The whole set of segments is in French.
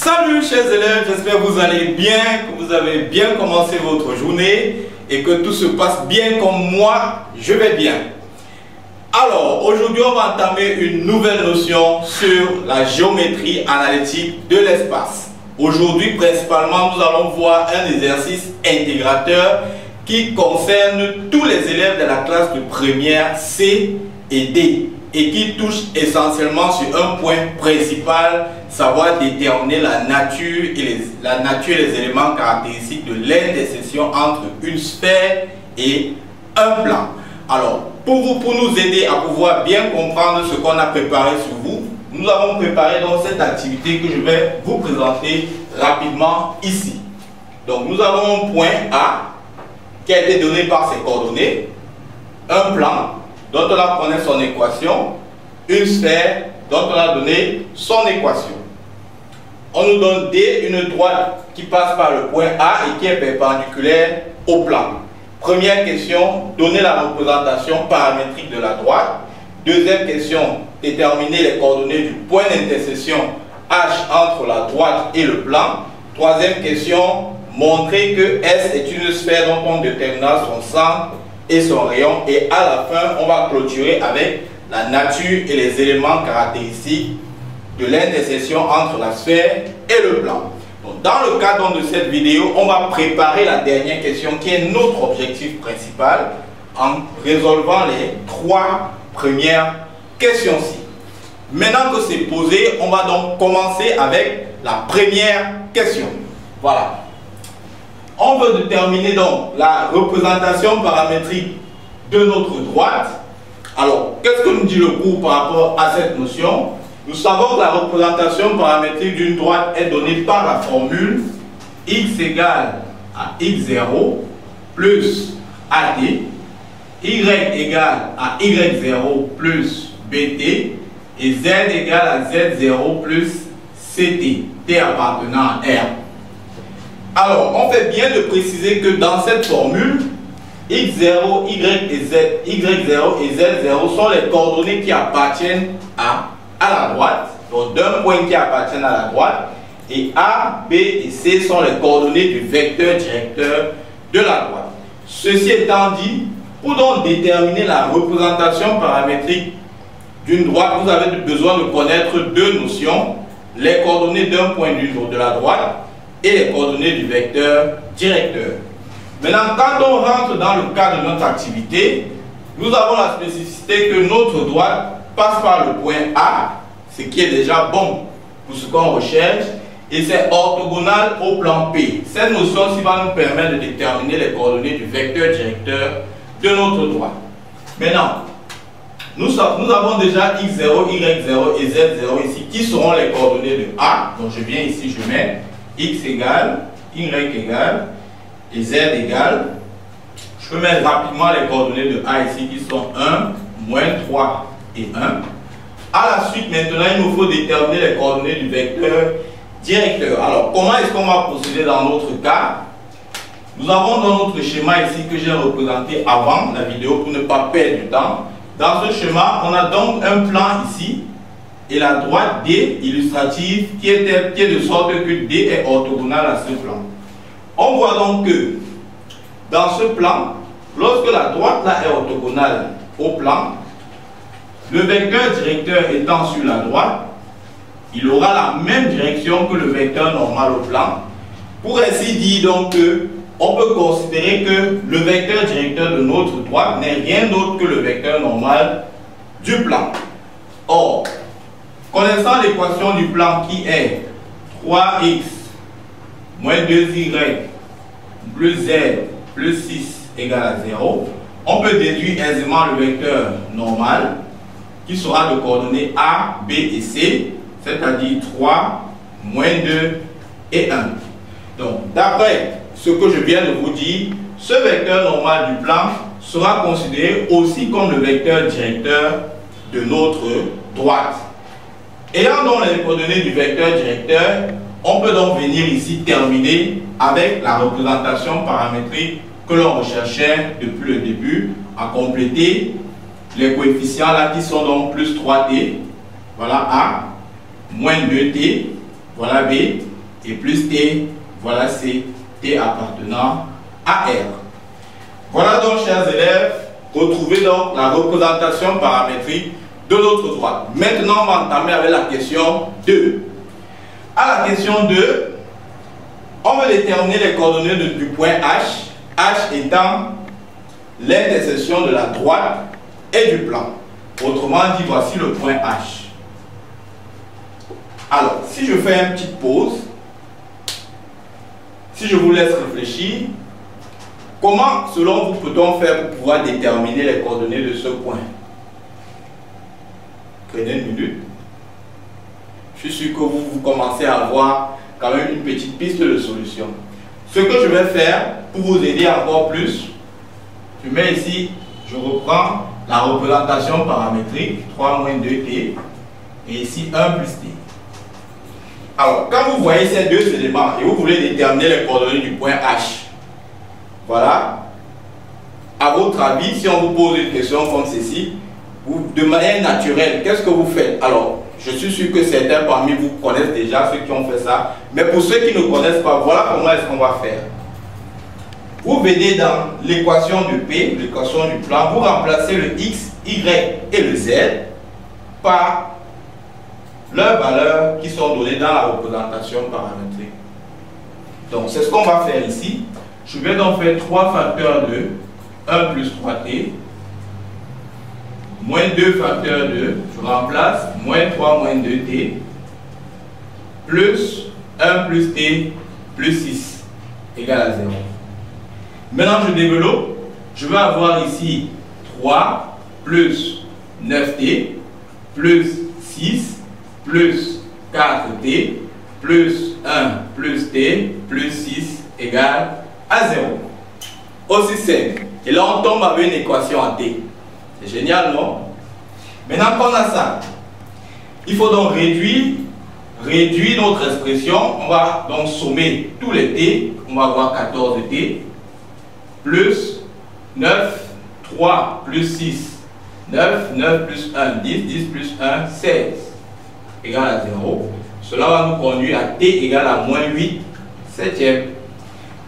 Salut chers élèves, j'espère que vous allez bien, que vous avez bien commencé votre journée et que tout se passe bien comme moi, je vais bien. Alors, aujourd'hui on va entamer une nouvelle notion sur la géométrie analytique de l'espace. Aujourd'hui, principalement, nous allons voir un exercice intégrateur qui concerne tous les élèves de la classe de première C et D et qui touche essentiellement sur un point principal, savoir déterminer la nature et les éléments caractéristiques de l'intersection entre une sphère et un plan. Alors, pour nous aider à pouvoir bien comprendre ce qu'on a préparé sur vous, nous avons préparé donc cette activité que je vais vous présenter rapidement ici. Donc, nous avons un point A qui a été donné par ses coordonnées, un plan dont on a connaît son équation, une sphère dont on a donné son équation. On nous donne D, une droite qui passe par le point A et qui est perpendiculaire au plan. Première question, donner la représentation paramétrique de la droite. Deuxième question, déterminer les coordonnées du point d'intersection H entre la droite et le plan. Troisième question, montrer que S est une sphère dont on déterminera son centre et son rayon. Et à la fin, on va clôturer avec la nature et les éléments caractéristiques de l'intersection entre la sphère et le plan. Donc, dans le cadre de cette vidéo, on va préparer la dernière question qui est notre objectif principal en résolvant les trois premières questions-ci. Maintenant que c'est posé, on va donc commencer avec la première question. Voilà. On veut déterminer donc la représentation paramétrique de notre droite. Alors, qu'est-ce que nous dit le cours par rapport à cette notion? Nous savons que la représentation paramétrique d'une droite est donnée par la formule x égale à x0 plus AD, y égale à y0 plus BT et z égale à z0 plus CT, T appartenant à R. Alors, on fait bien de préciser que dans cette formule, x0, y0 et z0 sont les coordonnées qui appartiennent à la droite, donc d'un point qui appartient à la droite, et A, B et C sont les coordonnées du vecteur directeur de la droite. Ceci étant dit, pour donc déterminer la représentation paramétrique d'une droite, vous avez besoin de connaître deux notions, les coordonnées d'un point de la droite et les coordonnées du vecteur directeur. Maintenant, quand on rentre dans le cadre de notre activité, nous avons la spécificité que notre droite passe par le point A, ce qui est déjà bon pour ce qu'on recherche, et c'est orthogonal au plan P. Cette notion-ci va nous permettre de déterminer les coordonnées du vecteur directeur de notre droite. Maintenant, nous avons déjà x0, y0 et z0 ici, qui seront les coordonnées de A. Donc je viens ici, je mets x égale, y égale et z égale. Je peux mettre rapidement les coordonnées de A ici qui sont 1, moins 3 et 1. À la suite, maintenant, il nous faut déterminer les coordonnées du vecteur directeur. Alors, comment est-ce qu'on va procéder dans notre cas? Nous avons dans notre schéma ici que j'ai représenté avant la vidéo pour ne pas perdre du temps. Dans ce schéma, on a donc un plan ici et la droite D illustrative qui est de sorte que D est orthogonale à ce plan. On voit donc que dans ce plan, lorsque la droite là est orthogonale au plan, le vecteur directeur étant sur la droite, il aura la même direction que le vecteur normal au plan. Pour ainsi dire donc que on peut considérer que le vecteur directeur de notre droite n'est rien d'autre que le vecteur normal du plan. Or, connaissant l'équation du plan qui est 3x moins 2y plus z plus 6 égale à 0, on peut déduire aisément le vecteur normal qui sera de coordonnées A, B et C, c'est-à-dire 3, moins 2 et 1. Donc, d'après ce que je viens de vous dire, ce vecteur normal du plan sera considéré aussi comme le vecteur directeur de notre droite. Ayant donc les coordonnées du vecteur directeur, on peut donc venir ici terminer avec la représentation paramétrique que l'on recherchait depuis le début, à compléter les coefficients là qui sont donc plus 3t, voilà A, moins 2t, voilà B, et plus t, voilà c'est t appartenant à R. Voilà donc, chers élèves, retrouvez donc la représentation paramétrique de notre droite. Maintenant, on va entamer avec la question 2. À la question 2, on va déterminer les coordonnées du point H, H étant l'intersection de la droite et du plan. Autrement dit, voici le point H. Alors, si je fais une petite pause, si je vous laisse réfléchir, comment, selon vous, peut-on faire pour pouvoir déterminer les coordonnées de ce point? Prenez une minute. Je suis sûr que vous commencez à avoir quand même une petite piste de solution. Ce que je vais faire pour vous aider encore plus, je mets ici, je reprends la représentation paramétrique 3 moins 2t et ici 1 plus t. Alors, quand vous voyez ces deux éléments et vous voulez déterminer les coordonnées du point H, voilà, à votre avis, si on vous pose une question comme ceci, de manière naturelle, qu'est-ce que vous faites? Alors, je suis sûr que certains parmi vous connaissent déjà, ceux qui ont fait ça, mais pour ceux qui ne connaissent pas, voilà comment est-ce qu'on va faire. Vous venez dans l'équation de P, l'équation du plan, vous remplacez le X, Y et le Z par leurs valeurs qui sont données dans la représentation paramétrique. Donc, c'est ce qu'on va faire ici. Je vais donc faire 3 facteurs de 1 plus 3t, moins 2 facteurs de, je remplace, moins 3 moins 2t, plus 1 plus t, plus 6, égale à 0. Maintenant, je développe. Je vais avoir ici 3 plus 9t, plus 6, plus 4t, plus 1 plus t, plus 6, égale à 0. Aussi simple. Et là, on tombe avec une équation en t. C'est génial, non? Maintenant qu'on a ça, il faut donc réduire notre expression. On va donc sommer tous les t. On va avoir 14t, plus 9, 3 plus 6, 9, 9 plus 1, 10, 10 plus 1, 16, égale à 0. Cela va nous conduire à t égale à moins 8 septième.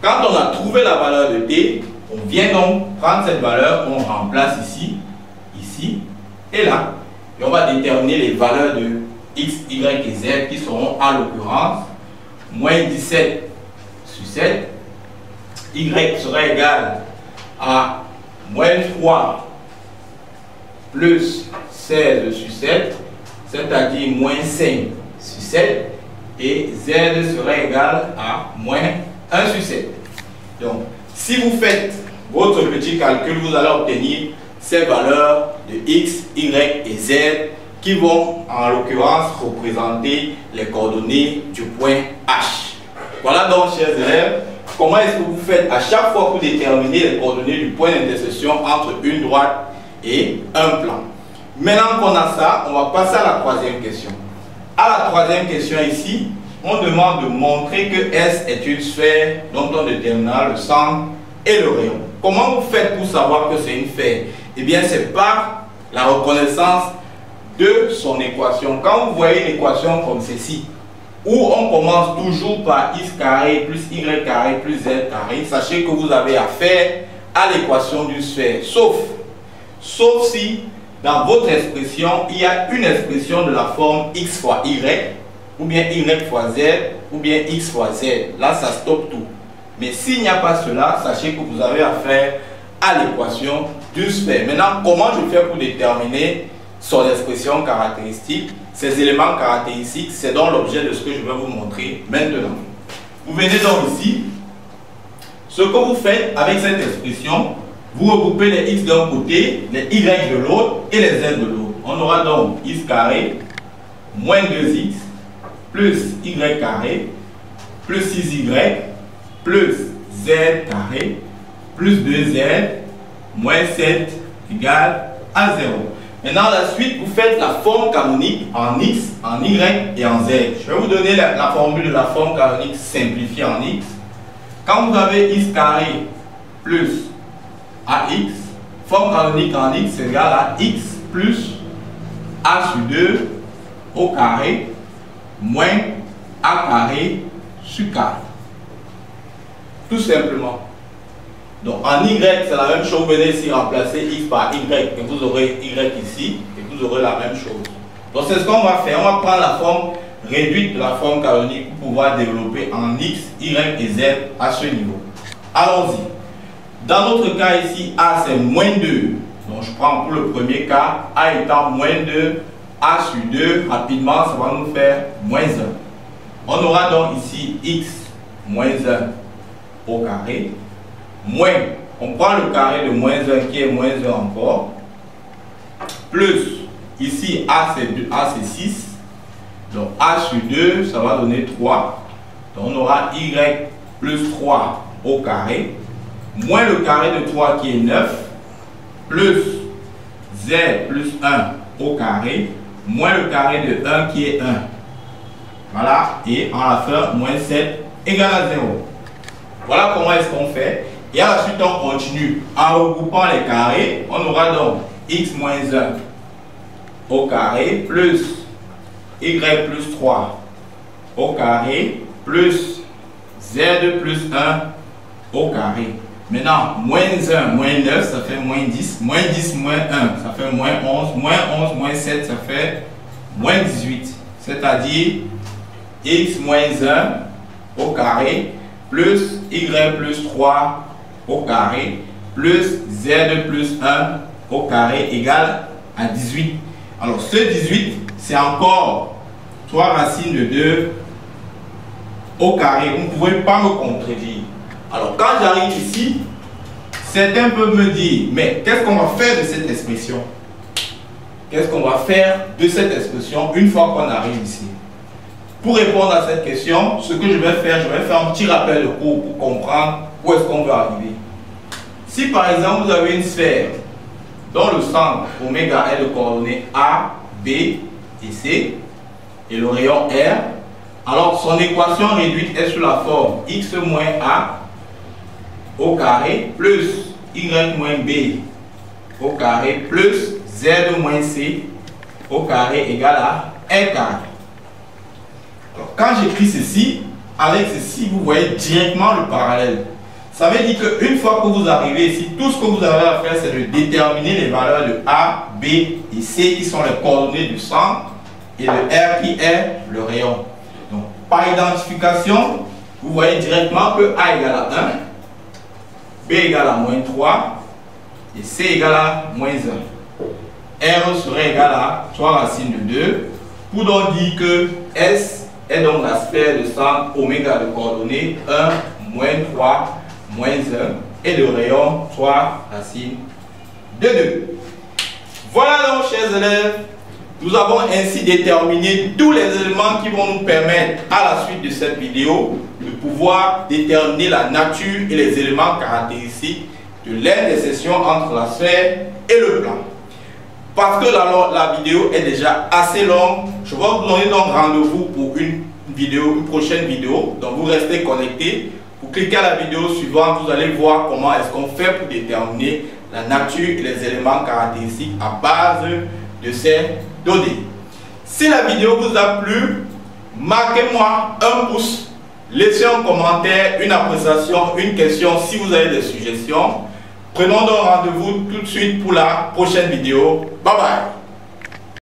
Quand on a trouvé la valeur de t, on vient donc prendre cette valeur, on remplace ici, ici et là. Et on va déterminer les valeurs de x, y et z qui seront en l'occurrence moins 17 sur 7. Y sera égal à moins 3 plus 16 sur 7, c'est-à-dire moins 5 sur 7. Et z sera égal à moins 1 sur 7. Donc, si vous faites votre petit calcul, vous allez obtenir ces valeurs de x, y et z qui vont en l'occurrence représenter les coordonnées du point H. Voilà donc, chers élèves, comment est-ce que vous faites à chaque fois pour déterminer les coordonnées du point d'intersection entre une droite et un plan. Maintenant qu'on a ça, on va passer à la troisième question. À la troisième question ici, on demande de montrer que S est une sphère dont on déterminera le centre et le rayon. Comment vous faites pour savoir que c'est une sphère? Eh bien, c'est par la reconnaissance de son équation. Quand vous voyez une équation comme ceci, où on commence toujours par x carré plus y carré plus z carré, sachez que vous avez affaire à l'équation d'une sphère. Sauf si dans votre expression, il y a une expression de la forme x fois y, ou bien y fois z, ou bien x fois z. Là, ça stoppe tout. Mais s'il n'y a pas cela, sachez que vous avez affaire à l'équation d'une sphère. Maintenant, comment je fais pour déterminer son expression caractéristique? Ces éléments caractéristiques, c'est donc l'objet de ce que je vais vous montrer maintenant. Vous venez donc ici. Ce que vous faites avec cette expression, vous regroupez les x d'un côté, les y de l'autre et les z de l'autre. On aura donc x carré moins 2x plus y carré plus 6y plus z carré plus 2z moins 7 égale à 0. Maintenant, la suite, vous faites la forme canonique en x, en y et en z. Je vais vous donner la formule de la forme canonique simplifiée en x. Quand vous avez x carré plus ax, forme canonique en x c'est égal à x plus a sur 2 au carré moins a carré sur 4. Tout simplement. Donc en Y, c'est la même chose. Vous venez ici remplacer X par Y et vous aurez Y ici et vous aurez la même chose. Donc c'est ce qu'on va faire. On va prendre la forme réduite de la forme canonique pour pouvoir développer en X, Y et Z à ce niveau. Allons-y. Dans notre cas ici, A c'est moins 2. Donc je prends pour le premier cas, A étant moins 2, A sur 2, rapidement ça va nous faire moins 1. On aura donc ici X moins 1 au carré, moins, on prend le carré de moins 1 qui est moins 1 encore, plus, ici A c'est 6, donc A sur 2 ça va donner 3, donc on aura Y plus 3 au carré, moins le carré de 3 qui est 9, plus Z plus 1 au carré, moins le carré de 1 qui est 1. Voilà, et en la fin, moins 7 égale à 0. Voilà comment est-ce qu'on fait. Et à la suite, on continue. En regroupant les carrés, on aura donc X moins 1 au carré, plus Y plus 3 au carré, plus Z plus 1 au carré. Maintenant, moins 1, moins 9, ça fait moins 10. Moins 10, moins 1, ça fait moins 11. Moins 11, moins 7, ça fait moins 18. C'est-à-dire X moins 1 au carré, plus Y plus 3 au carré, plus Z plus 1 au carré égale à 18. Alors, ce 18, c'est encore 3 racines de 2 au carré. Vous ne pouvez pas me contredire. Alors, quand j'arrive ici, certains peuvent me dire, mais qu'est-ce qu'on va faire de cette expression? Qu'est-ce qu'on va faire de cette expression une fois qu'on arrive ici? Pour répondre à cette question, ce que je vais faire un petit rappel de cours pour comprendre où est-ce qu'on veut arriver. Si par exemple vous avez une sphère dont le centre oméga est de coordonnées A, B et C, et le rayon R, alors son équation réduite est sous la forme X moins A au carré plus Y moins B au carré plus Z moins C au carré égale à R carré. Alors, quand j'écris ceci, avec ceci, vous voyez directement le parallèle. Ça veut dire qu'une fois que vous arrivez ici, tout ce que vous avez à faire, c'est de déterminer les valeurs de A, B et C qui sont les coordonnées du centre et de R qui est le rayon. Donc, par identification, vous voyez directement que A égale à 1, B égale à moins 3 et C égale à moins 1. R serait égal à 3 racines de 2 pour donc dire que S est donc la sphère de centre oméga de coordonnées 1, moins 3, moins 1 et le rayon 3 racines de 2. Voilà donc, chers élèves, nous avons ainsi déterminé tous les éléments qui vont nous permettre à la suite de cette vidéo de pouvoir déterminer la nature et les éléments caractéristiques de l'intersection entre la sphère et le plan. Parce que la vidéo est déjà assez longue, je vais vous donner donc rendez-vous pour une prochaine vidéo. Donc vous restez connectés. Vous cliquez à la vidéo suivante, vous allez voir comment est-ce qu'on fait pour déterminer la nature et les éléments caractéristiques à base de ces données. Si la vidéo vous a plu, marquez-moi un pouce, laissez un commentaire, une appréciation, une question si vous avez des suggestions. Prenons donc rendez-vous tout de suite pour la prochaine vidéo. Bye bye.